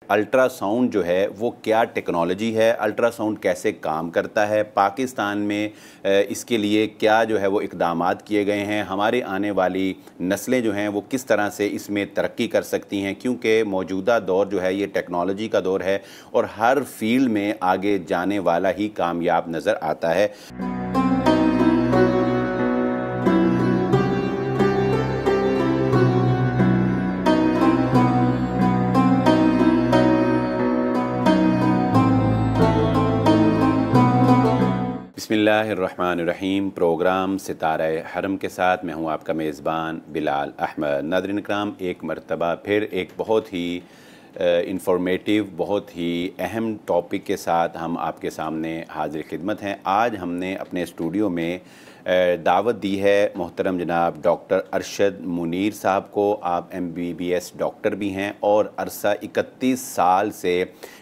Ultrasound जो है वो क्या टेक्नोलॉजी है, अल्ट्रासाउंड कैसे काम करता है, पाकिस्तान में इसके लिए क्या जो है वो इक़दामात किए गए हैं, हमारे आने वाली नस्लें जो हैं वो किस तरह से इसमें तरक्की कर सकती हैं, क्योंकि मौजूदा दौर जो है ये टेक्नोलॉजी का दौर है और हर फील्ड में आगे जाने वाला ही कामयाब नज़र आता है। बिस्मिल्लाहिर्रहमानिर्रहीम। प्रोग्राम सितारा हरम के साथ मैं हूं आपका मेज़बान बिलाल अहमद। नाज़रीन इकराम, एक मरतबा फिर एक बहुत ही इंफॉर्मेटिव, बहुत ही अहम टॉपिक के साथ हम आपके सामने हाजिर खिदमत हैं। आज हमने अपने स्टूडियो में दावत दी है मोहतरम जनाब डॉक्टर अरशद मुनीर साहब को। आप MBBS डॉक्टर भी हैं और अरसा 31 साल से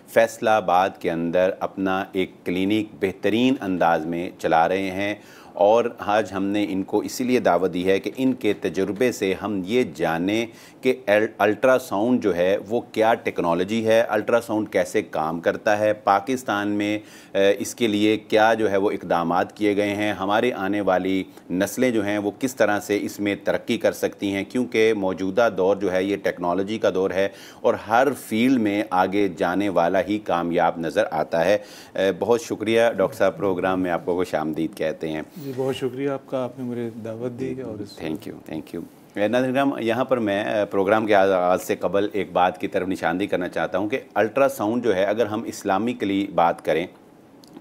फैसलाबाद के अंदर अपना एक क्लिनिक बेहतरीन अंदाज में चला रहे हैं और आज हमने इनको इसीलिए दावत दी है कि इनके तजुर्बे से हम ये जानें कि अल्ट्रासाउंड जो है वो क्या टेक्नोलॉजी है, अल्ट्रासाउंड कैसे काम करता है, पाकिस्तान में इसके लिए क्या जो है वो इक़दामात किए गए हैं, हमारे आने वाली नस्लें जो हैं वो किस तरह से इसमें तरक्की कर सकती हैं, क्योंकि मौजूदा दौर जो है ये टेक्नोलॉजी का दौर है और हर फील्ड में आगे जाने वाला ही कामयाब नज़र आता है। बहुत शुक्रिया डॉक्टर साहब, प्रोग्राम में आपको खुशामदीद कहते हैं। जी, बहुत शुक्रिया आपका, आपने मुझे दावत दी और थैंक यू। नाज़रीन, यहाँ पर मैं प्रोग्राम के आगाज़ से कबल एक बात की तरफ निशानदी करना चाहता हूँ कि अल्ट्रासाउंड जो है, अगर हम इस्लामिकली बात करें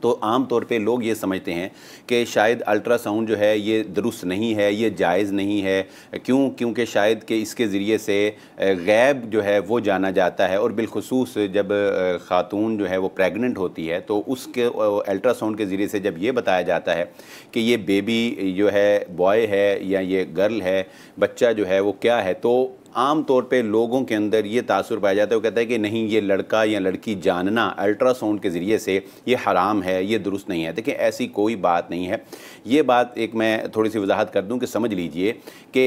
तो आम तौर पे लोग ये समझते हैं कि शायद अल्ट्रासाउंड जो है ये दुरुस्त नहीं है, ये जायज़ नहीं है। क्योंकि शायद कि इसके ज़रिए से गैब जो है वो जाना जाता है और बिलखुसूस जब ख़ातून जो है वो प्रेग्नेंट होती है तो उसके अल्ट्रासाउंड के ज़रिए से जब ये बताया जाता है कि ये बेबी जो है बॉय है या ये गर्ल है, बच्चा जो है वो क्या है, तो आम तौर पे लोगों के अंदर ये तासुर पाया जाता है। वो कहता है कि नहीं, ये लड़का या लड़की जानना अल्ट्रासाउंड के ज़रिए से ये हराम है, ये दुरुस्त नहीं है। देखिए, ऐसी कोई बात नहीं है। ये बात एक मैं थोड़ी सी वजाहत कर दूं कि समझ लीजिए कि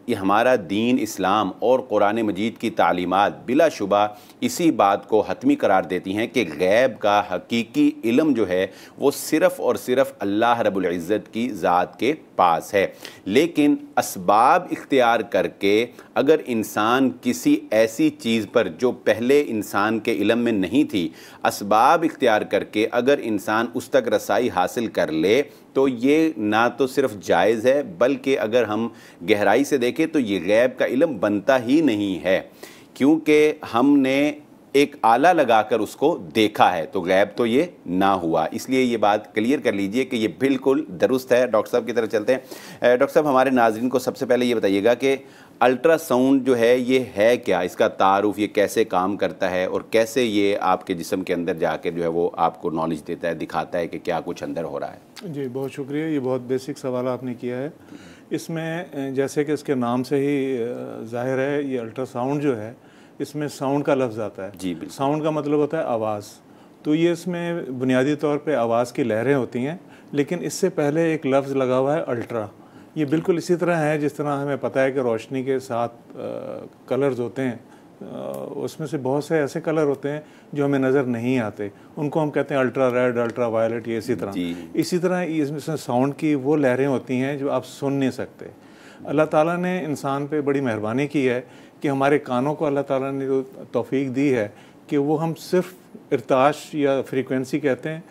ये हमारा दीन इस्लाम और कुरान मजीद की तालीमात बिलाशुबा इसी बात को हतमी करार देती हैं कि गैब का हकीकी इल्म जो है वो सिर्फ़ और सिर्फ अल्लाह रब्बुल इज़्ज़त की ज़ात के पास है। लेकिन असबाब इख्तियार करके अगर इंसान किसी ऐसी चीज़ पर जो पहले इंसान के इल्म में नहीं थी, असबाब इख्तियार करके अगर इंसान उस तक रसाई हासिल कर ले तो ये ना तो सिर्फ जायज़ है, बल्कि अगर हम गहराई से देखें तो ये गैब का इल्म बनता ही नहीं है, क्योंकि हमने एक आला लगाकर उसको देखा है, तो गैब तो ये ना हुआ। इसलिए ये बात क्लियर कर लीजिए कि ये बिल्कुल दुरुस्त है। डॉक्टर साहब की तरफ चलते हैं। डॉक्टर साहब, हमारे नाज़रीन को सबसे पहले ये बताइएगा कि अल्ट्रासाउंड जो है ये है क्या, इसका तारुफ, ये कैसे काम करता है और कैसे ये आपके जिस्म के अंदर जाकर जो है वो आपको नॉलेज देता है, दिखाता है कि क्या कुछ अंदर हो रहा है। जी, बहुत शुक्रिया। ये बहुत बेसिक सवाल आपने किया है। इसमें जैसे कि इसके नाम से ही ज़ाहिर है, ये अल्ट्रासाउंड जो है इसमें साउंड का लफ्ज़ आता है। जी, साउंड का मतलब होता है आवाज़। तो ये इसमें बुनियादी तौर पे आवाज़ की लहरें होती हैं, लेकिन इससे पहले एक लफ्ज़ लगा हुआ है अल्ट्रा। ये बिल्कुल इसी तरह है जिस तरह हमें पता है कि रोशनी के 7 कलर्स होते हैं, उसमें से बहुत से ऐसे कलर होते हैं जो हमें नज़र नहीं आते, उनको हम कहते हैं अल्ट्रा रेड, अल्ट्रा वायलेट। ये इसी तरह इसमें साउंड की वो लहरें होती हैं जो आप सुन नहीं सकते। अल्लाह ताला ने इंसान पे बड़ी मेहरबानी की है कि हमारे कानों को अल्लाह ताला ने जो तौफीक दी है कि वो हम सिर्फ इर्ताश या फ्रीक्वेंसी कहते हैं,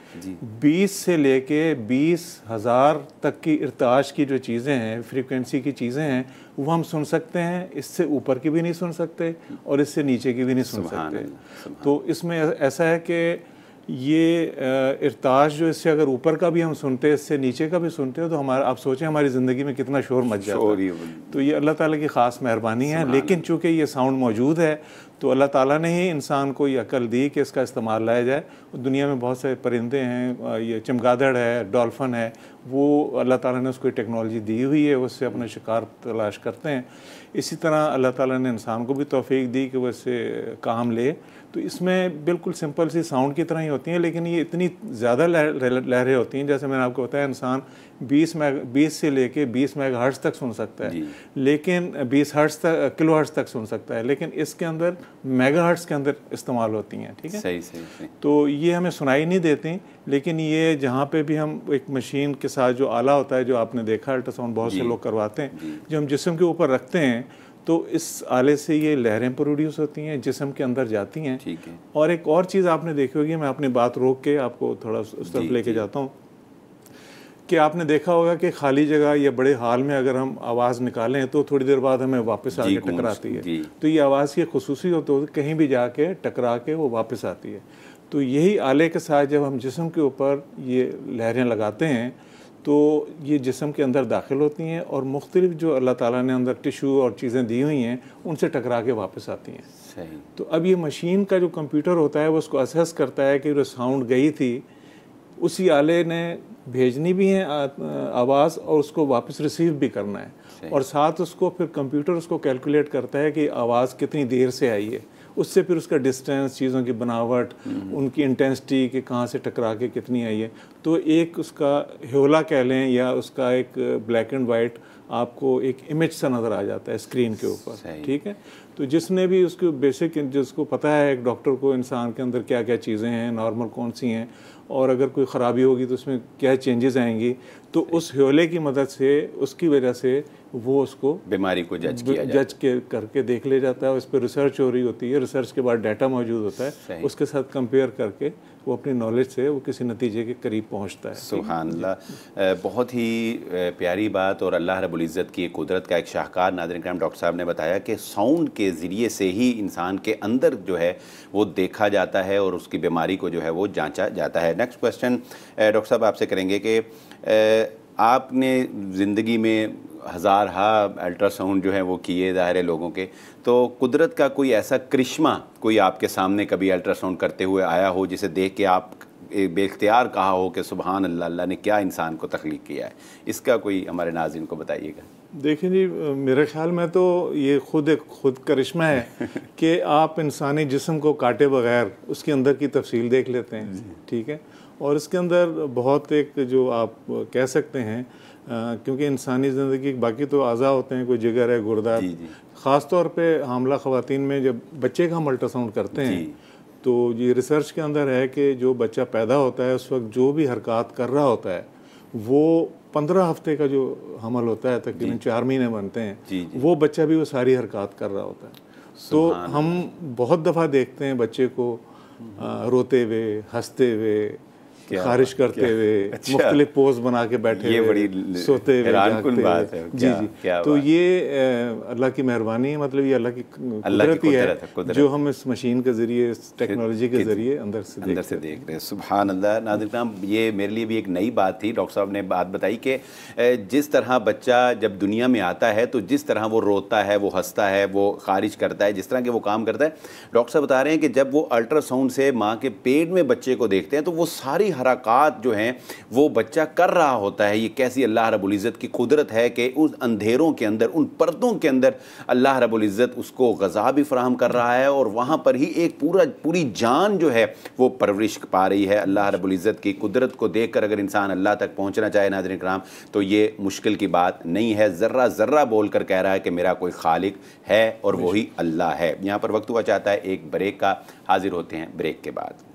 20 से लेके 20,000 तक की इर्ताश की जो चीज़ें हैं, फ्रीक्वेंसी की चीज़ें हैं, वो हम सुन सकते हैं। इससे ऊपर की भी नहीं सुन सकते और इससे नीचे की भी नहीं सुन सकते। तो इसमें ऐसा है कि ये इर्ताश जो इससे अगर ऊपर का भी हम सुनते हैं, इससे नीचे का भी सुनते हो, तो हमारा, आप सोचें हमारी ज़िंदगी में कितना शोर मच जाता है। तो ये अल्लाह ताला की ख़ास मेहरबानी है। लेकिन चूँकि ये साउंड मौजूद है तो अल्लाह ताला ने ही इंसान को ये अक्ल दी कि इसका इस्तेमाल लाया जाए। दुनिया में बहुत सारे परिंदे हैं, ये चमगादड़ है, डॉल्फिन है, वो अल्लाह ताला ने उसको टेक्नोलॉजी दी हुई है, उससे अपना शिकार तलाश करते हैं। इसी तरह अल्लाह ताला ने इंसान को भी तौफीक दी कि वो इससे काम ले। तो इसमें बिल्कुल सिंपल सी साउंड की तरह ही होती हैं, लेकिन ये इतनी ज़्यादा लहरें होती हैं। जैसे मैंने आपको बताया, इंसान 20 से लेके 20 मेगाहर्ट्ज़ तक सुन सकता है, लेकिन 20 हर्ट्ज़ तक, किलो हर्ट्ज़ तक सुन सकता है। लेकिन इसके अंदर मेगाहर्ट्ज़ के अंदर इस्तेमाल होती हैं, ठीक है। सही सही सही। तो ये हमें सुनाई नहीं देती, लेकिन ये जहाँ पे भी हम एक मशीन के साथ जो आला होता है, जो आपने देखा अल्ट्रासाउंड बहुत से लोग करवाते हैं, जो हम जिस्म के ऊपर रखते हैं, तो इस आले से ये लहरें प्रोड्यूस होती हैं, जिस्म के अंदर जाती हैं। ठीक है। और एक और चीज़ आपने देखी होगी, मैं अपनी बात रोक के आपको थोड़ा उस तरफ लेके जाता हूँ, कि आपने देखा होगा कि खाली जगह या बड़े हाल में अगर हम आवाज़ निकालें तो थोड़ी देर बाद हमें वापस आके टकराती है। तो ये आवाज़ की खसूसी होती है, कहीं भी जाके टकरा के वो वापस आती है। तो यही आले के साथ जब हम जिस्म के ऊपर ये लहरें लगाते हैं तो ये जिस्म के अंदर दाखिल होती हैं और मुख्तलिफ जो अल्लाह ताला ने अंदर टिशू और चीज़ें दी हुई हैं उनसे टकरा के वापस आती हैं। सही। तो अब ये मशीन का जो कंप्यूटर होता है वो उसको असेस करता है कि जो साउंड गई थी उसी आले ने भेजनी भी है आवाज़ और उसको वापस रिसीव भी करना है, और साथ उसको फिर कंप्यूटर उसको कैलकुलेट करता है कि आवाज़ कितनी देर से आई है, उससे फिर उसका डिस्टेंस, चीज़ों की बनावट, उनकी इंटेंसिटी कि कहाँ से टकरा के कितनी आई है। तो एक उसका ह्योला कह लें या उसका एक ब्लैक एंड वाइट आपको एक इमेज सा नज़र आ जाता है स्क्रीन के ऊपर, ठीक है। तो जिसने भी उसको बेसिक, जिसको पता है एक डॉक्टर को इंसान के अंदर क्या क्या चीज़ें हैं, नॉर्मल कौन सी हैं, और अगर कोई ख़राबी होगी तो उसमें क्या चेंजेस आएंगी, तो उस ह्योले की मदद से, उसकी वजह से वो उसको बीमारी को जज करके देख ले जाता है। उस पर रिसर्च हो रही होती है, रिसर्च के बाद डाटा मौजूद होता है, उसके साथ कंपेयर करके वो अपनी नॉलेज से वो किसी नतीजे के करीब पहुंचता है। सुभान अल्लाह, बहुत ही प्यारी बात, और अल्लाह रब्बुल इज़्ज़त की कुदरत का एक शाहकार नाज़रीन किराम डॉक्टर साहब ने बताया कि साउंड के ज़रिए से ही इंसान के अंदर जो है वो देखा जाता है और उसकी बीमारी को जो है वो जांचा जाता है। नेक्स्ट क्वेश्चन डॉक्टर साहब आपसे करेंगे कि आपने ज़िंदगी में हज़ारहा अल्ट्रासाउंड जो है वो किए ज़ाहिर है लोगों के, तो कुदरत का कोई ऐसा करिश्मा कोई आपके सामने कभी अल्ट्रासाउंड करते हुए आया हो जिसे देख के आप बेख्तियार कहा हो कि सुभान अल्लाह, अल्लाह ने क्या इंसान को तख्लीक किया है, इसका कोई हमारे नाज़रीन को बताइएगा। देखिए जी, मेरे ख्याल में तो ये खुद करिश्मा है कि आप इंसानी जिस्म को काटे बगैर उसके अंदर की तफसील देख लेते हैं, ठीक है। और इसके अंदर बहुत एक जो आप कह सकते हैं, क्योंकि इंसानी ज़िंदगी बाकी तो अज़ा होते हैं, कोई जिगर है, गुर्दा, ख़ास तौर पे हामला ख़वातीन में जब बच्चे का हम अल्ट्रासाउंड करते हैं तो ये रिसर्च के अंदर है कि जो बच्चा पैदा होता है उस वक्त जो भी हरकत कर रहा होता है वो 15 हफ्ते का जो हमल होता है, तकरीबन 4 महीने बनते हैं, वो बच्चा भी वो सारी हरकत कर रहा होता है। तो हम बहुत दफ़ा देखते हैं बच्चे को रोते हुए, हंसते हुए, खारिश करते हुए, मुख्तलिफ पोज बना के बैठे हुए, सोते हुए, जागते हुए। जी जी, तो ये अल्लाह की मेहरबानी है, मतलब ये अल्लाह की कुदरत ही है जो हम इस मशीन के ज़रिए, इस टेक्नोलॉजी के ज़रिए अंदर से देख रहे हैं। सुभान अल्लाह। नाज़रीन, ये मेरे लिए भी एक नई बात थी। डॉक्टर साहब ने बात बताई कि जिस तरह बच्चा जब दुनिया में आता है तो जिस तरह वो रोता है, वो हंसता है, वो खारिज करता है, जिस तरह के वो काम करता है, डॉक्टर साहब बता रहे हैं कि जब वो अल्ट्रासाउंड से माँ के पेट में बच्चे को देखते हैं तो वो सारी हरकत जो हैं वो बच्चा कर रहा होता है। ये कैसी अल्लाह रब्बुल इज़्ज़त की कुदरत है कि उस अंधेरों के अंदर, उन पर्दों के अंदर अल्लाह रब्बुल इज़्ज़त उसको ग़ज़ा भी फराहम कर रहा है और वहाँ पर ही एक पूरी जान जो है वो परवरिश पा रही है। अल्लाह रब्बुल इज़्ज़त की कुदरत को देख कर अगर इंसान अल्लाह तक पहुँचना चाहे नाज़रीन किराम तो ये मुश्किल की बात नहीं है। ज़र्रा ज़र्रा बोल कर कह रहा है कि मेरा कोई खालिक है और वही अल्लाह है। यहाँ पर वक्त हुआ चाहता है एक ब्रेक का, हाजिर होते हैं ब्रेक के बाद।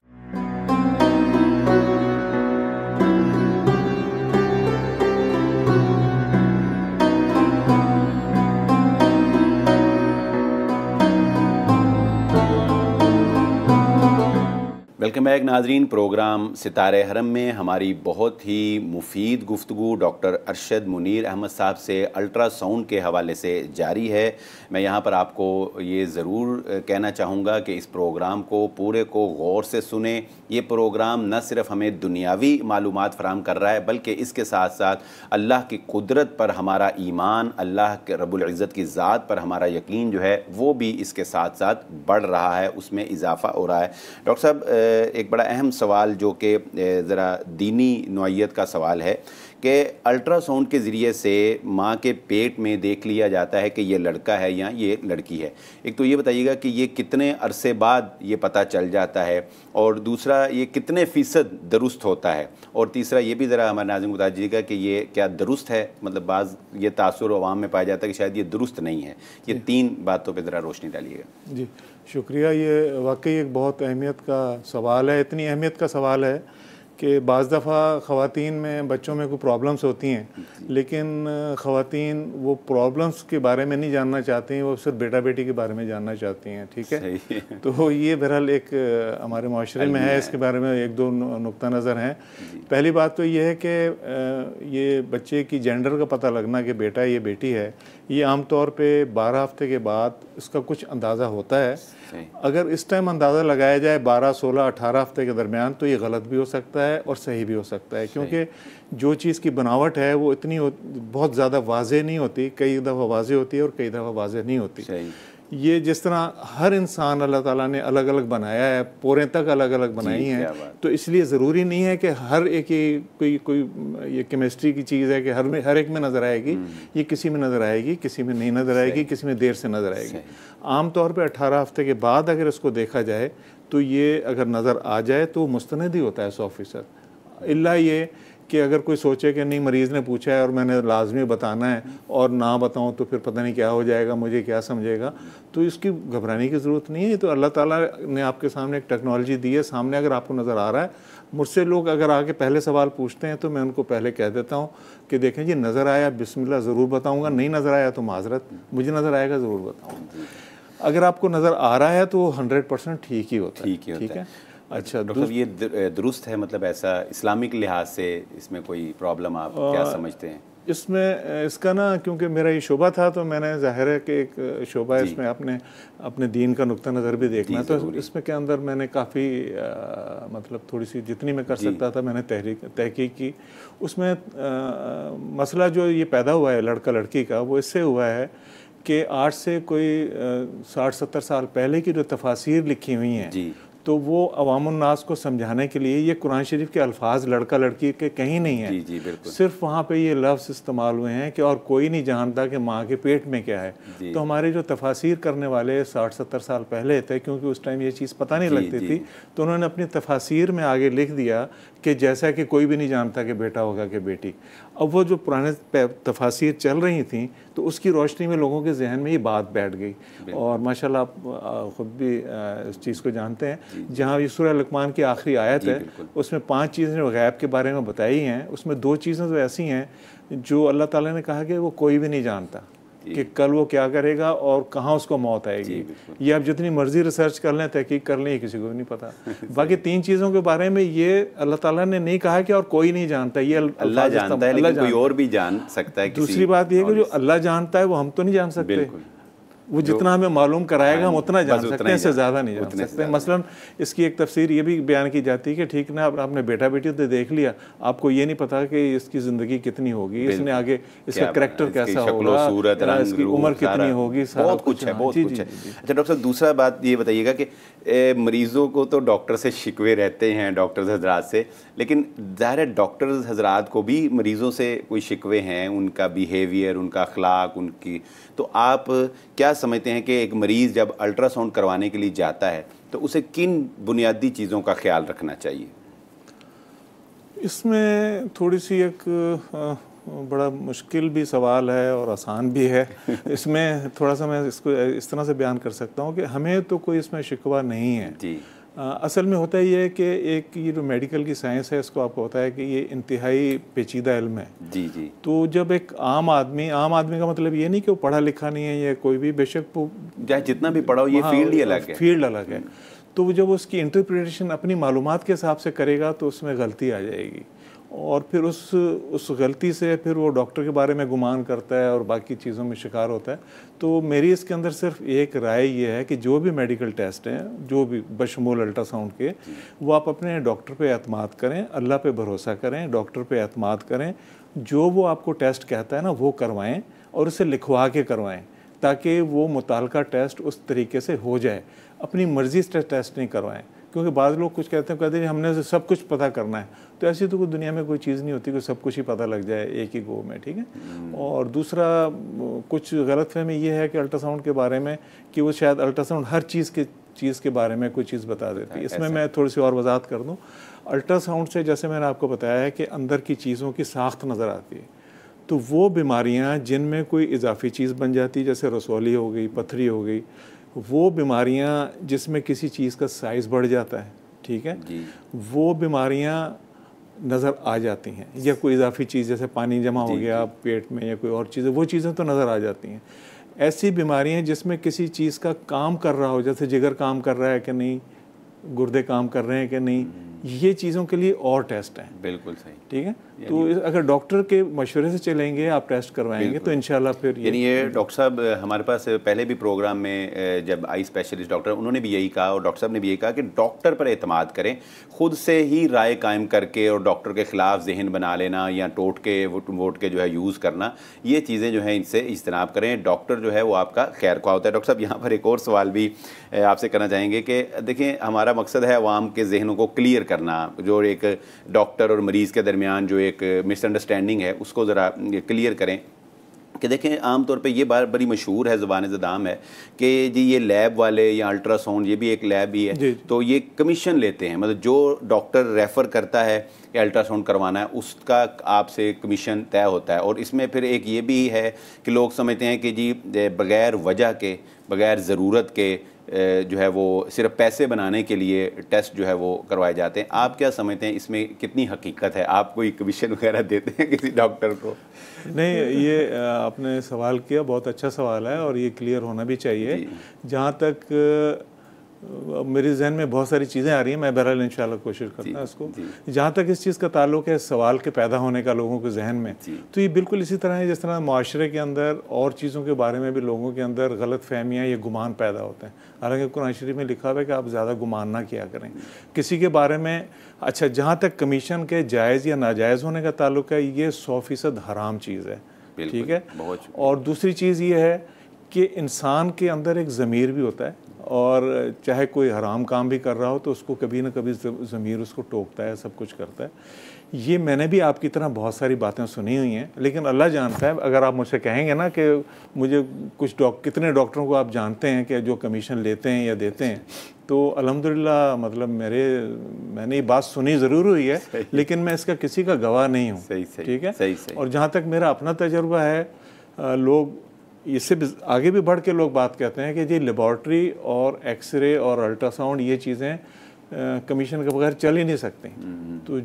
वेलकम बैक नाजरीन। प्रोग्राम सितारे हरम में हमारी बहुत ही मुफीद गुफ्तगू डॉक्टर अरशद मुनीर अहमद साहब से अल्ट्रासाउंड के हवाले से जारी है। मैं यहाँ पर आपको ये ज़रूर कहना चाहूँगा कि इस प्रोग्राम को पूरे को गौर से सुने। ये प्रोग्राम न सिर्फ हमें दुनियावी मालूमात फ़राहम कर रहा है बल्कि इसके साथ साथ अल्लाह की कुदरत पर हमारा ईमान, अल्लाह के रब्बुल इज़्ज़त की ज़ात पर हमारा यकीन जो है वो भी इसके साथ साथ बढ़ रहा है, उसमें इजाफ़ा हो रहा है। डॉक्टर साहब, एक बड़ा अहम सवाल जो कि ज़रा दीनी नौइयत का सवाल है कि अल्ट्रासाउंड के ज़रिए से माँ के पेट में देख लिया जाता है कि ये लड़का है या ये लड़की है। एक तो ये बताइएगा कि ये कितने अरसे बाद ये पता चल जाता है, और दूसरा ये कितने फ़ीसद दुरुस्त होता है, और तीसरा ये भी ज़रा हमारे नाज़रीन को बता दीजिएगा कि ये क्या दुरुस्त है, मतलब बाज़ ये तासुर अवाम में पाया जाता है कि शायद ये दुरुस्त नहीं है। ये तीन बातों पर ज़रा रोशनी डालिएगा। जी, शुक्रिया। ये वाकई एक बहुत अहमियत का सवाल है। इतनी अहमियत का सवाल है कि बाज़ दफ़ा ख़वातीन में बच्चों में कोई प्रॉब्लम्स होती हैं, लेकिन ख़वातीन वो प्रॉब्लम्स के बारे में नहीं जानना चाहती हैं, वो सिर्फ बेटा बेटी के बारे में जानना चाहती हैं। ठीक है, तो ये बहरहाल एक हमारे माशरे में है। इसके बारे में एक दो नुक्ता नज़र हैं। पहली बात तो ये है कि ये बच्चे की जेंडर का पता लगना कि बेटा ये बेटी है, ये आम तौर पे 12 हफ्ते के बाद इसका कुछ अंदाज़ा होता है। अगर इस टाइम अंदाज़ा लगाया जाए 12, 16, 18 हफ्ते के दरमियान, तो ये गलत भी हो सकता है और सही भी हो सकता है, क्योंकि जो चीज़ की बनावट है वो इतनी बहुत ज़्यादा वाज़े नहीं होती। कई दफ़ा वाज़े होती है और कई दफ़ा वाज़े नहीं होती। ये जिस तरह हर इंसान अल्लाह ताला ने अलग अलग बनाया है, पोरें तक अलग अलग बनाई हैं, तो इसलिए ज़रूरी नहीं है कि हर एक कोई ये केमिस्ट्री की चीज़ है कि हर एक में नज़र आएगी। ये किसी में नज़र आएगी, किसी में नहीं नज़र आएगी, किसी में देर से नज़र आएगी। आम तौर पे 18 हफ्ते के बाद अगर इसको देखा जाए तो ये अगर नज़र आ जाए तो मुस्तनद ही होता है 100%। इल्ला ये कि अगर कोई सोचे कि नहीं, मरीज़ ने पूछा है और मैंने लाजमी बताना है और ना बताऊं तो फिर पता नहीं क्या हो जाएगा, मुझे क्या समझेगा, तो इसकी घबराने की ज़रूरत नहीं है। तो अल्लाह ताला ने आपके सामने एक टेक्नोलॉजी दी है, सामने अगर आपको नज़र आ रहा है। मुझसे लोग अगर आके पहले सवाल पूछते हैं तो मैं उनको पहले कह देता हूँ कि देखें जी, नज़र आया बिस्मिल्लाह ज़रूर बताऊँगा, नहीं नज़र आया तो माजरत, मुझे नज़र आएगा ज़रूर बताऊँगा। अगर आपको नज़र आ रहा है तो 100% ठीक ही होता है। ठीक है। अच्छा डॉक्टर, ये दुरुस्त है, मतलब ऐसा इस्लामिक लिहाज से इसमें कोई प्रॉब्लम आप क्या समझते हैं? इसमें इसका ना, क्योंकि मेरा ये शोबा था तो मैंने ज़ाहिर है कि एक शोबा इसमें अपने दीन का नुक्ता नज़र भी देखना, तो इसमें के अंदर मैंने काफ़ी मतलब थोड़ी सी जितनी मैं कर सकता था मैंने तहकीक की। उसमें मसला जो ये पैदा हुआ है लड़का लड़की का, वो इससे हुआ है कि आज से कोई 60-70 साल पहले की जो तफासिर लिखी हुई हैं, तो वो अवामुन्नास को समझाने के लिए, ये कुरान शरीफ के अल्फाज लड़का लड़की के कहीं नहीं है। जी बिल्कुल। सिर्फ वहाँ पे ये लफ्ज़ इस्तेमाल हुए हैं कि और कोई नहीं जानता कि माँ के पेट में क्या है। तो हमारे जो तफासिर करने वाले 60-70 साल पहले थे, क्योंकि उस टाइम ये चीज़ पता नहीं लगती थी, तो उन्होंने अपनी तफासिर में आगे लिख दिया कि जैसा कि कोई भी नहीं जानता कि बेटा होगा कि बेटी। अब वो जो पुराने तफासिर चल रही थी तो उसकी रोशनी में लोगों के जहन में ये बात बैठ गई। और माशाल्लाह आप ख़ुद भी इस चीज़ को जानते हैं, जहाँ ये सूरह लुक़मान की आखिरी आयत है, उसमें 5 चीज़ें जो गैब के बारे में बताई हैं, उसमें 2 चीज़ें तो ऐसी हैं जो अल्लाह ताला ने कहा कि वो कोई भी नहीं जानता कि कल वो क्या करेगा और कहाँ उसको मौत आएगी। ये आप जितनी मर्जी रिसर्च कर लें, तहकीक कर लें, ये किसी को भी नहीं पता। बाकी 3 चीज़ों के बारे में ये अल्लाह ताला ने नहीं कहा कि और कोई नहीं जानता, ये अल्लाह जानता है, लेकिन कोई और भी जान सकता है। दूसरी बात ये है कि जो अल्लाह जानता है वो हम तो नहीं जान सकते। वो जितना हमें मालूम कराएगा हम उतना जान सकते हैं, इससे ज़्यादा नहीं जान सकते। मसलन इसकी एक तफसीर ये भी बयान की जाती है कि ठीक ना, आपने बेटा बेटी तो देख लिया, आपको ये नहीं पता कि इसकी ज़िंदगी कितनी होगी, इसने आगे इसका करैक्टर कैसा होगा, इसकी उम्र कितनी होगी, बहुत कुछ है, बहुत कुछ है। अच्छा डॉक्टर साहब, दूसरा बात ये बताइएगा कि मरीज़ों को तो डॉक्टर से शिकवे रहते हैं, डॉक्टर्स हजरात से, लेकिन ज़ाहिर है डॉक्टर्स हजरात को भी मरीज़ों से कोई शिकवे हैं, उनका बिहेवियर, उनका अखलाक, उनकी, तो आप क्या समझते हैं कि एक मरीज़ जब अल्ट्रासाउंड करवाने के लिए जाता है तो उसे किन बुनियादी चीज़ों का ख्याल रखना चाहिए? इसमें थोड़ी सी एक बड़ा मुश्किल भी सवाल है और आसान भी है। इसमें थोड़ा सा मैं इसको इस तरह से बयान कर सकता हूँ कि हमें तो कोई इसमें शिकवा नहीं है जी। असल में होता ये है कि एक ये जो मेडिकल की साइंस है, इसको आपको होता है कि ये इंतहाई पेचीदा इल्म है जी। तो जब एक आम आदमी का मतलब ये नहीं कि वो पढ़ा लिखा नहीं है, ये कोई भी, बेशक वो चाहे जितना भी पढ़ा हो, ये फील्ड ही अलग है, फील्ड अलग है। तो जब उसकी इंटरप्रिटेशन अपनी मालूमात के हिसाब से करेगा तो उसमें गलती आ जाएगी, और फिर उस गलती से फिर वो डॉक्टर के बारे में गुमान करता है और बाकी चीज़ों में शिकार होता है। तो मेरी इसके अंदर सिर्फ एक राय ये है कि जो भी मेडिकल टेस्ट हैं, जो भी बशमूल अल्ट्रासाउंड के, वो आप अपने डॉक्टर पे एतमाद करें, अल्लाह पे भरोसा करें, डॉक्टर पे एतमाद करें, जो वो आपको टेस्ट कहता है ना वो करवाएं और उसे लिखवा के करवाएं, ताकि वो मुताल्लिका टेस्ट उस तरीके से हो जाए। अपनी मर्ज़ी से टेस्ट नहीं करवाएं, क्योंकि बाद लोग कुछ कहते हैं हमने सब कुछ पता करना है, तो ऐसी तो कोई दुनिया में कोई चीज़ नहीं होती कि सब कुछ ही पता लग जाए एक ही गो में, ठीक है। और दूसरा कुछ गलतफहमी ये है कि अल्ट्रासाउंड के बारे में कि वो शायद अल्ट्रासाउंड हर चीज़ के बारे में कोई चीज़ बता देती है। इसमें मैं थोड़ी सी और वजाहत कर दूँ। अल्ट्रासाउंड से, जैसे मैंने आपको बताया है कि अंदर की चीज़ों की साख्त नज़र आती है, तो वो बीमारियाँ जिनमें कोई इजाफी चीज़ बन जाती है, जैसे रसौली हो गई, पथरी हो गई, वो बीमारियां जिसमें किसी चीज़ का साइज़ बढ़ जाता है, ठीक है, वो बीमारियां नज़र आ जाती हैं, या कोई इजाफी चीज़ जैसे पानी जमा हो गया पेट में या कोई और चीज़ें, वो चीज़ें तो नज़र आ जाती हैं। ऐसी बीमारियां जिसमें किसी चीज़ का काम कर रहा हो, जैसे जिगर काम कर रहा है कि नहीं, गुर्दे काम कर रहे हैं कि नहीं, ये चीज़ों के लिए और टेस्ट हैं। बिल्कुल सही, ठीक है। तो अगर डॉक्टर के मशवरे से चलेंगे, आप टेस्ट करवाएंगे तो इंशाल्लाह फिर यानी ये डॉक्टर साहब हमारे पास पहले भी प्रोग्राम में जब आई स्पेशलिस्ट डॉक्टर, उन्होंने भी यही कहा और डॉक्टर साहब ने भी यही कहा कि डॉक्टर पर एतमाद करें, खुद से ही राय कायम करके और डॉक्टर के ख़िलाफ़ जहन बना लेना या टोटके वोट के जो है यूज़ करना, ये चीज़ें जो है इनसे इज्तनाब करें। डॉक्टर जो है वो आपका खैर ख्वाह होता है। डॉक्टर साहब यहाँ पर एक और सवाल भी आपसे करना चाहेंगे कि देखें, हमारा मकसद है अवाम के जहनों को क्लियर करना, जो एक डॉक्टर और मरीज़ के दरमियान जो एक मिसअंडरस्टैंडिंग है उसको ज़रा क्लियर करें कि देखें आम तौर पे ये बात बड़ी मशहूर है, ज़ुबान ज़दाम है कि जी ये लैब वाले या अल्ट्रासाउंड, ये भी एक लैब ही है, तो ये कमीशन लेते हैं, मतलब जो डॉक्टर रेफ़र करता है कि अल्ट्रासाउंड करवाना है उसका आपसे कमीशन तय होता है। और इसमें फिर एक ये भी है कि लोग समझते हैं कि जी बग़ैर वजह के, बग़ैर ज़रूरत के जो है वो सिर्फ पैसे बनाने के लिए टेस्ट जो है वो करवाए जाते हैं। आप क्या समझते हैं इसमें कितनी हकीकत है? आप कोई कमीशन वगैरह देते हैं किसी डॉक्टर को? नहीं, ये आपने सवाल किया, बहुत अच्छा सवाल है और ये क्लियर होना भी चाहिए। जहाँ तक मेरे जहन में बहुत सारी चीज़ें आ रही हैं, मैं बहरहाल इंशाल्लाह कोशिश करता हूँ इसको। जहाँ तक इस चीज़ का ताल्लुक है सवाल के पैदा होने का लोगों के जहन में, तो ये बिल्कुल इसी तरह है जिस तरह माशरे के अंदर और चीज़ों के बारे में भी लोगों के अंदर गलत फहमियाँ या गुमान पैदा होते हैं। हालांकि कुरान शरीफ में लिखा हुआ है कि आप ज़्यादा गुमान ना किया करें किसी के बारे में। अच्छा, जहाँ तक कमीशन के जायज़ या नाजायज़ होने का ताल्लुक है, ये 100% हराम चीज़ है, ठीक है। और दूसरी चीज़ ये है कि इंसान के अंदर एक ज़मीर भी होता है, और चाहे कोई हराम काम भी कर रहा हो तो उसको कभी ना कभी ज़मीर उसको टोकता है, सब कुछ करता है। ये मैंने भी आपकी तरह बहुत सारी बातें सुनी हुई हैं, लेकिन अल्लाह जानता है। अगर आप मुझसे कहेंगे ना कि मुझे कुछ कितने डॉक्टरों को आप जानते हैं कि जो कमीशन लेते हैं या देते हैं, तो अल्हम्दुलिल्लाह मतलब मैंने ये बात सुनी ज़रूर हुई है, लेकिन मैं इसका किसी का गवाह नहीं हूँ, ठीक है। और जहाँ तक मेरा अपना तजुर्बा है, लोग इससे आगे भी बढ़ के लोग बात कहते हैं कि जी लेबॉर्ट्री और एक्सरे और अल्ट्रासाउंड ये चीज़ें कमीशन के बगैर चल ही नहीं सकती। तो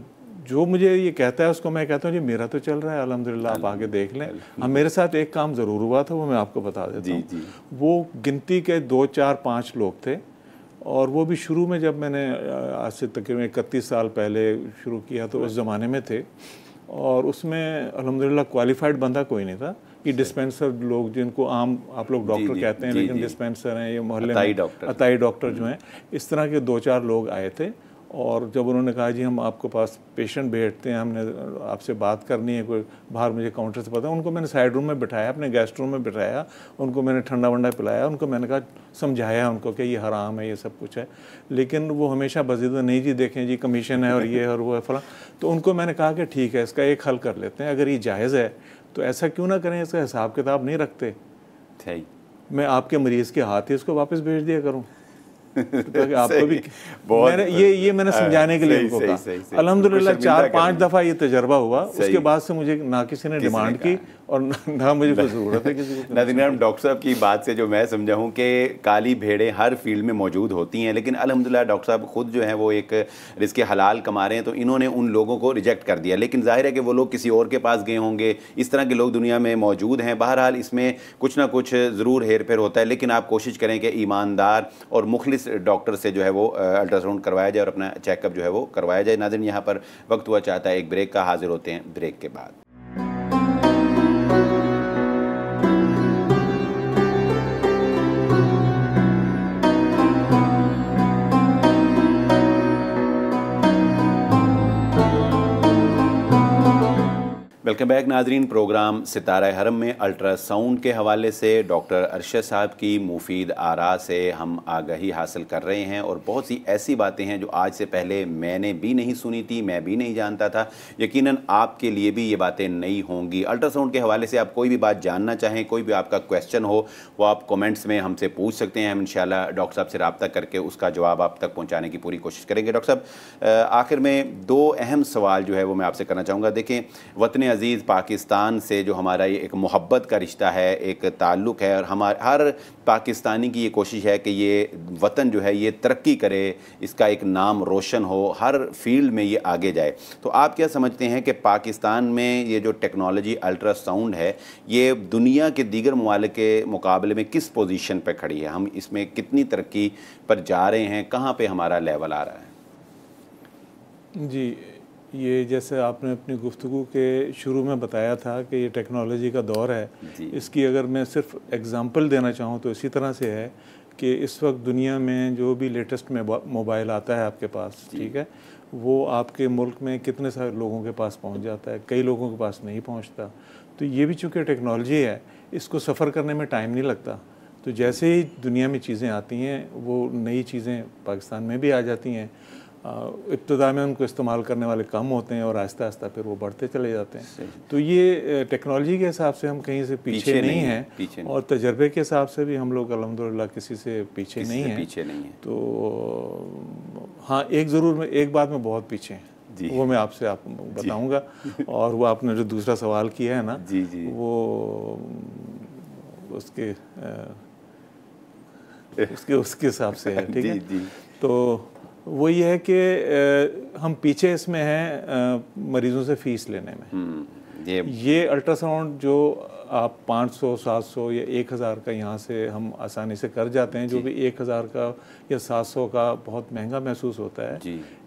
जो मुझे ये कहता है उसको मैं कहता हूँ जी मेरा तो चल रहा है अल्हम्दुलिल्लाह, आप आगे देख लें। हाँ, मेरे साथ एक काम ज़रूर हुआ था, वो मैं आपको बता देता हूँ। वो गिनती के 2, 4, 5 लोग थे, और वो भी शुरू में जब मैंने आज से तकरीबन 31 साल पहले शुरू किया तो उस ज़माने में थे, और उसमें अल्हम्दुलिल्लाह क्वालिफाइड बंदा कोई नहीं था कि डिस्पेंसर लोग जिनको आम आप लोग डॉक्टर कहते हैं, लेकिन डिस्पेंसर हैं, ये मोहल्ले में अताई डॉक्टर जो हैं, इस तरह के 2-4 लोग आए थे। और जब उन्होंने कहा जी हम आपके पास पेशेंट भेजते हैं, हमने आपसे बात करनी है, कोई बाहर मुझे काउंटर से पता है, उनको मैंने साइड रूम में बिठाया, अपने गेस्ट रूम में बिठाया, उनको मैंने ठंडा वंडा पिलाया, उनको मैंने कहा, समझाया उनको कि ये हराम है, ये सब कुछ है। लेकिन वो हमेशा बज़ीदा नहीं जी देखें जी कमीशन है और ये और वो है फला। तो उनको मैंने कहा कि ठीक है, इसका एक हल कर लेते हैं, अगर ये जायज़ है तो ऐसा क्यों ना करें, इसका हिसाब किताब नहीं रखते, मैं आपके मरीज़ के हाथ ही इसको वापस भेज दिया करूँ, ताकि आपको भी मैंने समझाने के लिए उनको कहा। अल्हम्दुलिल्लाह 4-5 दफ़ा ये तजर्बा हुआ, उसके बाद से मुझे ना किसी ने डिमांड की और ना मुझे कोई ज़रूरत है किसी को। नाज़रीन, डॉक्टर साहब की बात से जो मैं समझा हूँ कि काली भेड़ें हर फील्ड में मौजूद होती हैं, लेकिन अल्हम्दुलिल्लाह डॉक्टर साहब खुद जो है वो एक रिज़्क़ हलाल कमा रहे हैं, तो इन्होंने उन लोगों को रिजेक्ट कर दिया। लेकिन ज़ाहिर है कि वो लोग किसी और के पास गए होंगे, इस तरह के लोग दुनिया में मौजूद हैं। बहरहाल इसमें कुछ ना कुछ ज़रूर हेर फेर होता है, लेकिन आप कोशिश करें कि ईमानदार और मुखलिस डॉक्टर से जो है वो अल्ट्रासाउंड करवाया जाए और अपना चेकअप जो है वो करवाया जाए। नाज़रीन, यहाँ पर वक्त हुआ चाहता है एक ब्रेक का, हाजिर होते हैं ब्रेक के बाद। वेलकम बैक नाजरीन। प्रोग्राम सितारा हरम में अल्ट्रासाउंड के हवाले से डॉक्टर अरशद साहब की मुफीद आरा से हम आगाही हासिल कर रहे हैं, और बहुत सी ऐसी बातें हैं जो आज से पहले मैंने भी नहीं सुनी थी, मैं भी नहीं जानता था। यकीनन आपके लिए भी ये बातें नई होंगी। अल्ट्रासाउंड के हवाले से आप कोई भी बात जानना चाहें, कोई भी आपका क्वेश्चन हो, वो आप कमेंट्स में हमसे पूछ सकते हैं। हम इंशाल्लाह डॉक्टर साहब से रब्ता करके उसका जवाब आप तक पहुँचाने की पूरी कोशिश करेंगे। डॉक्टर साहब, आखिर में 2 अहम सवाल जो है वो मैं आपसे करना चाहूँगा। देखें, वतन अज़ीज़ पाकिस्तान से जो हमारा ये एक मोहब्बत का रिश्ता है, एक ताल्लुक़ है, और हर पाकिस्तानी की ये कोशिश है कि ये वतन जो है ये तरक्की करे, इसका एक नाम रोशन हो, हर फील्ड में ये आगे जाए। तो आप क्या समझते हैं कि पाकिस्तान में ये जो टेक्नोलॉजी अल्ट्रासाउंड है, ये दुनिया के दीगर ममालिक के मुकाबले में किस पोजीशन पर खड़ी है? हम इसमें कितनी तरक्की पर जा रहे हैं? कहाँ पे हमारा लेवल आ रहा है? जी, ये जैसे आपने अपनी गुफ्तगू के शुरू में बताया था कि ये टेक्नोलॉजी का दौर है, इसकी अगर मैं सिर्फ एग्ज़ाम्पल देना चाहूँ तो इसी तरह से है कि इस वक्त दुनिया में जो भी लेटेस्ट में मोबाइल आता है आपके पास, ठीक है, वो आपके मुल्क में कितने सारे लोगों के पास पहुंच जाता है, कई लोगों के पास नहीं पहुंचता। तो ये भी चूँकि टेक्नोलॉजी है, इसको सफ़र करने में टाइम नहीं लगता। तो जैसे ही दुनिया में चीज़ें आती हैं, वो नई चीज़ें पाकिस्तान में भी आ जाती हैं। इब्तदा में उनको इस्तेमाल करने वाले कम होते हैं और आहिस्ता आहिस्ता फिर वो बढ़ते चले जाते हैं। तो ये टेक्नोलॉजी के हिसाब से हम कहीं से पीछे नहीं हैं, और तजर्बे के हिसाब से भी हम लोग अल्हम्दुलिल्लाह किसी से पीछे नहीं हैं। तो हाँ, एक बात में बहुत पीछे हैं, वो मैं आपसे बताऊंगा। और वो आपने जो दूसरा सवाल किया है ना, वो उसके हिसाब से है, ठीक है। तो वो ये है कि हम पीछे इसमें हैं मरीज़ों से फ़ीस लेने में। ये अल्ट्रासाउंड जो आप 500, 700 या 1000 का यहाँ से हम आसानी से कर जाते हैं, जो भी 1000 का या 700 का बहुत महंगा महसूस होता है,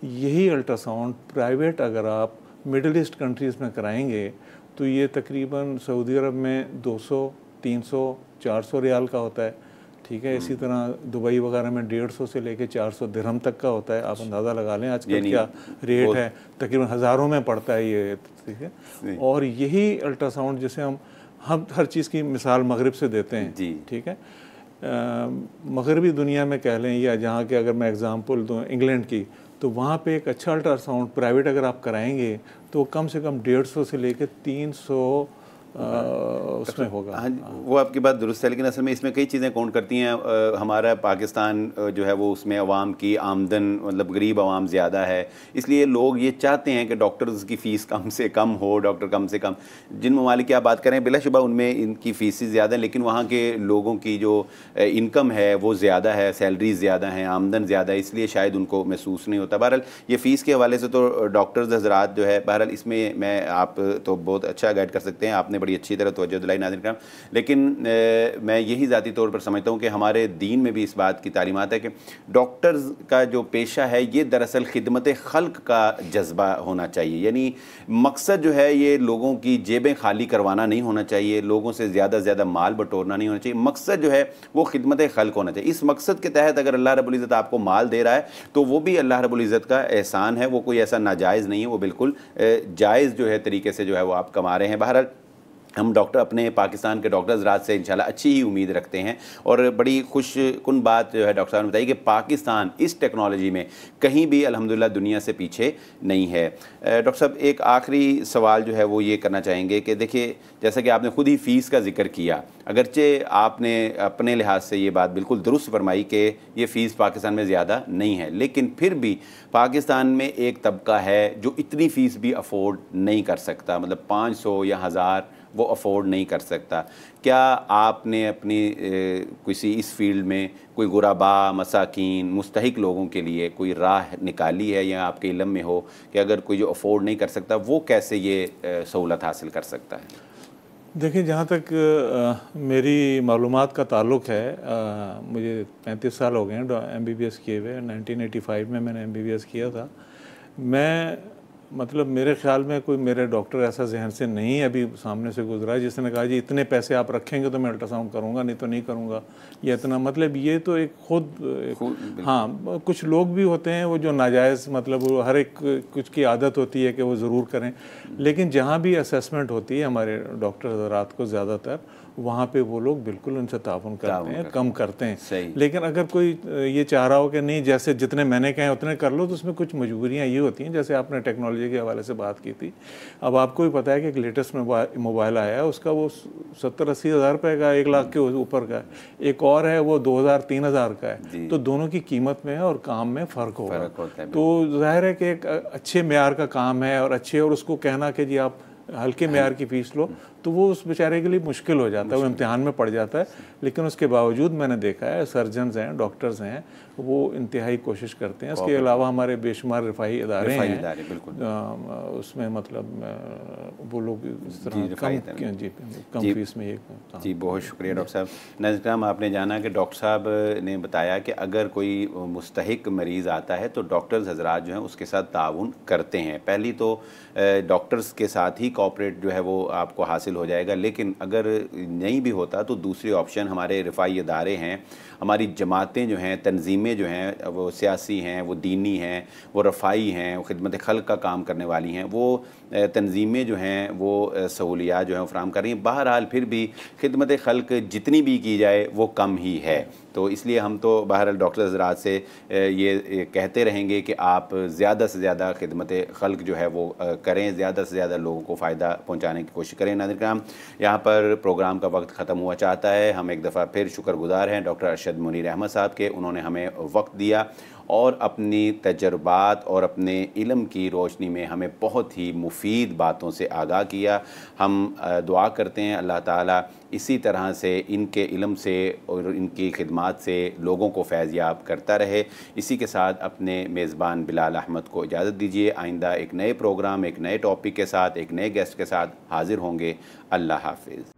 यही अल्ट्रासाउंड प्राइवेट अगर आप मिडल ईस्ट कंट्रीज़ में कराएंगे तो ये तकरीबन सऊदी अरब में 200, 300, 400 रियाल का होता है, ठीक है। इसी तरह दुबई वगैरह में 150 से लेके 400 दिरहम तक का होता है। आप अंदाज़ा लगा लें आजकल क्या रेट है, तकरीबन हज़ारों में पड़ता है ये, ठीक है। और यही अल्ट्रासाउंड जिसे हम हर चीज़ की मिसाल मगरिब से देते हैं, ठीक है। मगरबी दुनिया में कह लें, या जहाँ के अगर मैं एग्ज़ाम्पल दूँ इंग्लैंड की, तो वहाँ पे एक अच्छा अल्ट्रासाउंड प्राइवेट अगर आप कराएंगे तो कम से कम 150 से लेकर 300 उसमें होगा। हाँ, वो आपकी बात दुरुस्त है, लेकिन असल में इसमें कई चीज़ें काउंट करती हैं। हमारा पाकिस्तान जो है वो उसमें अवाम की आमदन, मतलब गरीब अवाम ज़्यादा है, इसलिए लोग ये चाहते हैं कि डॉक्टर्स की फ़ीस कम से कम हो, डॉक्टर कम से कम। जिन ममालिक की आप बात करें बिलाशुबा उनमें इनकी फ़ीस ज़्यादा है, लेकिन वहाँ के लोगों की जो इनकम है वो ज़्यादा है, सैलरीज ज़्यादा हैं, आमदन ज़्यादा है, इसलिए शायद उनको महसूस नहीं होता। बहरहाल ये फ़ीस के हवाले से तो डॉक्टर्स हज़रात जो है, बहरहाल इसमें मैं आप तो बहुत अच्छा गाइड कर सकते हैं, आपने बड़ी अच्छी तरह तवज्जो दिलाई नाज़रीन करम। लेकिन मैं यही ज़ाती तौर पर समझता हूँ कि हमारे दीन में भी इस बात की तालीमात है कि डॉक्टर्स का जो पेशा है ये दरअसल खिदमत खल्क का जज्बा होना चाहिए। यानी मकसद जो है ये लोगों की जेबें खाली करवाना नहीं होना चाहिए, लोगों से ज़्यादा से ज़्यादा माल बटोरना नहीं होना चाहिए। मकसद जो है वो खिदमत खल्क होना चाहिए। इस मकसद के तहत अगर अल्लाह रब्बुल इज़्ज़त आपको माल दे रहा है तो वो भी अल्लाह रब्बुल इज़्ज़त का एहसान है, वो कोई ऐसा नाजायज़ नहीं है, वो बिल्कुल जायज़ जो है तरीके से जो है वो आप कमा रहे हैं। बहरहाल हम डॉक्टर अपने पाकिस्तान के डॉक्टर हज़रात से इंशाल्लाह अच्छी ही उम्मीद रखते हैं। और बड़ी खुशकुन बात जो है डॉक्टर साहब ने बताई कि पाकिस्तान इस टेक्नोलॉजी में कहीं भी अल्हम्दुलिल्लाह दुनिया से पीछे नहीं है। डॉक्टर साहब एक आखिरी सवाल जो है वो ये करना चाहेंगे कि देखिए, जैसा कि आपने ख़ुद ही फ़ीस का जिक्र किया, अगरचे आपने अपने लिहाज से ये बात बिल्कुल दुरुस्त फरमाई कि ये फ़ीस पाकिस्तान में ज़्यादा नहीं है, लेकिन फिर भी पाकिस्तान में एक तबका है जो इतनी फ़ीस भी अफोर्ड नहीं कर सकता, मतलब 500 या 1000 वो अफोर्ड नहीं कर सकता। क्या आपने अपनी किसी इस फील्ड में कोई गुराबा, मसाकीन, मुस्तहिक लोगों के लिए कोई राह निकाली है, या आपके इल्म में हो कि अगर कोई जो अफोर्ड नहीं कर सकता वो कैसे ये सहूलत हासिल कर सकता है? देखिए, जहाँ तक मेरी मालूमात का ताल्लुक़ है, मुझे 35 साल हो गए हैं MBBS किए हुए। 1985 में मैंने MBBS किया था। मैं मतलब मेरे ख्याल में कोई मेरे डॉक्टर ऐसा जहन से नहीं अभी सामने से गुजरा है जिसने कहा जी इतने पैसे आप रखेंगे तो मैं अल्ट्रासाउंड करूँगा, नहीं तो नहीं करूँगा, या इतना, मतलब ये तो एक खुद हाँ, कुछ लोग भी होते हैं वो जो नाजायज़, मतलब वो हर एक कुछ की आदत होती है कि वो ज़रूर करें, लेकिन जहाँ भी असेसमेंट होती है हमारे डॉक्टर हज़रात को ज़्यादातर, वहाँ पे वो लोग बिल्कुल उनसे ताउन करते हैं, कम करते हैं। लेकिन अगर कोई ये चाह रहा हो कि नहीं जैसे जितने मैंने कहे उतने कर लो, तो उसमें कुछ मजबूरियाँ ये होती हैं, जैसे आपने टेक्नोलॉजी के हवाले से बात की थी। अब आपको भी पता है कि एक लेटेस्ट मोबाइल आया है, उसका वो 70-80 हज़ार रुपये का, 1 लाख के ऊपर का है। एक और है वो 2000-3000 का है। तो दोनों की कीमत में और काम में फ़र्क होगा। तो जाहिर है कि एक अच्छे मेयार का काम है और अच्छे, और उसको कहना कि जी आप हल्के मेयार की फ़ीस लो, तो वो उस बेचारे के लिए मुश्किल हो जाता है, वो इम्तिहान में पड़ जाता है। लेकिन उसके बावजूद मैंने देखा है सर्जन्स हैं, डॉक्टर्स हैं, वो इंतहाई कोशिश करते हैं। इसके अलावा हमारे बेशुमार रिफाई इदारे हैं, उसमें मतलब वो लोग इस तरह कम फीस में जी, बहुत शुक्रिया डॉक्टर साहब। नाज़रीन, आपने जाना कि डॉक्टर साहब ने बताया कि अगर कोई मुस्तहिक मरीज़ आता है तो डॉक्टर्स हज़रात जो हैं उसके साथ ताउन करते हैं। पहली तो डॉक्टर्स के साथ ही कॉपरेट जो है वो आपको हासिल हो जाएगा, लेकिन अगर नहीं भी होता तो दूसरी ऑप्शन हमारे रिफाई इदारे हैं, हमारी जमातें जो हैं, तंजीमें जो हैं, वो सियासी हैं, वो दीनी हैं, वो रफ़ाई हैं, वो खिदमत खल्क़ का काम करने वाली हैं, वो तंजीमें जो हैं वो सहूलियात जो हैं वो फ़राहम कर रही हैं। बहरहाल फिर भी खिदमत खल्क़ जितनी भी की जाए वो कम ही है। तो इसलिए हम तो बहरहाल डॉक्टर हज़रात से ये कहते रहेंगे कि आप ज़्यादा से ज़्यादा खिदमत खल्क़ जो है वो करें, ज़्यादा से ज़्यादा लोगों को फ़ायदा पहुँचाने की कोशिश करें। नाज़रीन, यहाँ पर प्रोग्राम का वक्त ख़त्म हुआ चाहता है। हम एक दफ़ा फिर शुक्रगुज़ार हैं डॉक्टर अरशद मुनीर अहमद साहब के, उन्होंने हमें वक्त दिया और अपनी तजर्बात और अपने इल्म की रोशनी में हमें बहुत ही मुफीद बातों से आगाह किया। हम दुआ करते हैं अल्लाह ताला इसी तरह से इनके इल्म से और इनकी खिदमात से लोगों को फैज़याब करता रहे। इसी के साथ अपने मेज़बान बिलाल अहमद को इजाज़त दीजिए। आइंदा एक नए प्रोग्राम, एक नए टॉपिक के साथ, एक नए गेस्ट के साथ हाज़िर होंगे। अल्लाह हाफ़िज़।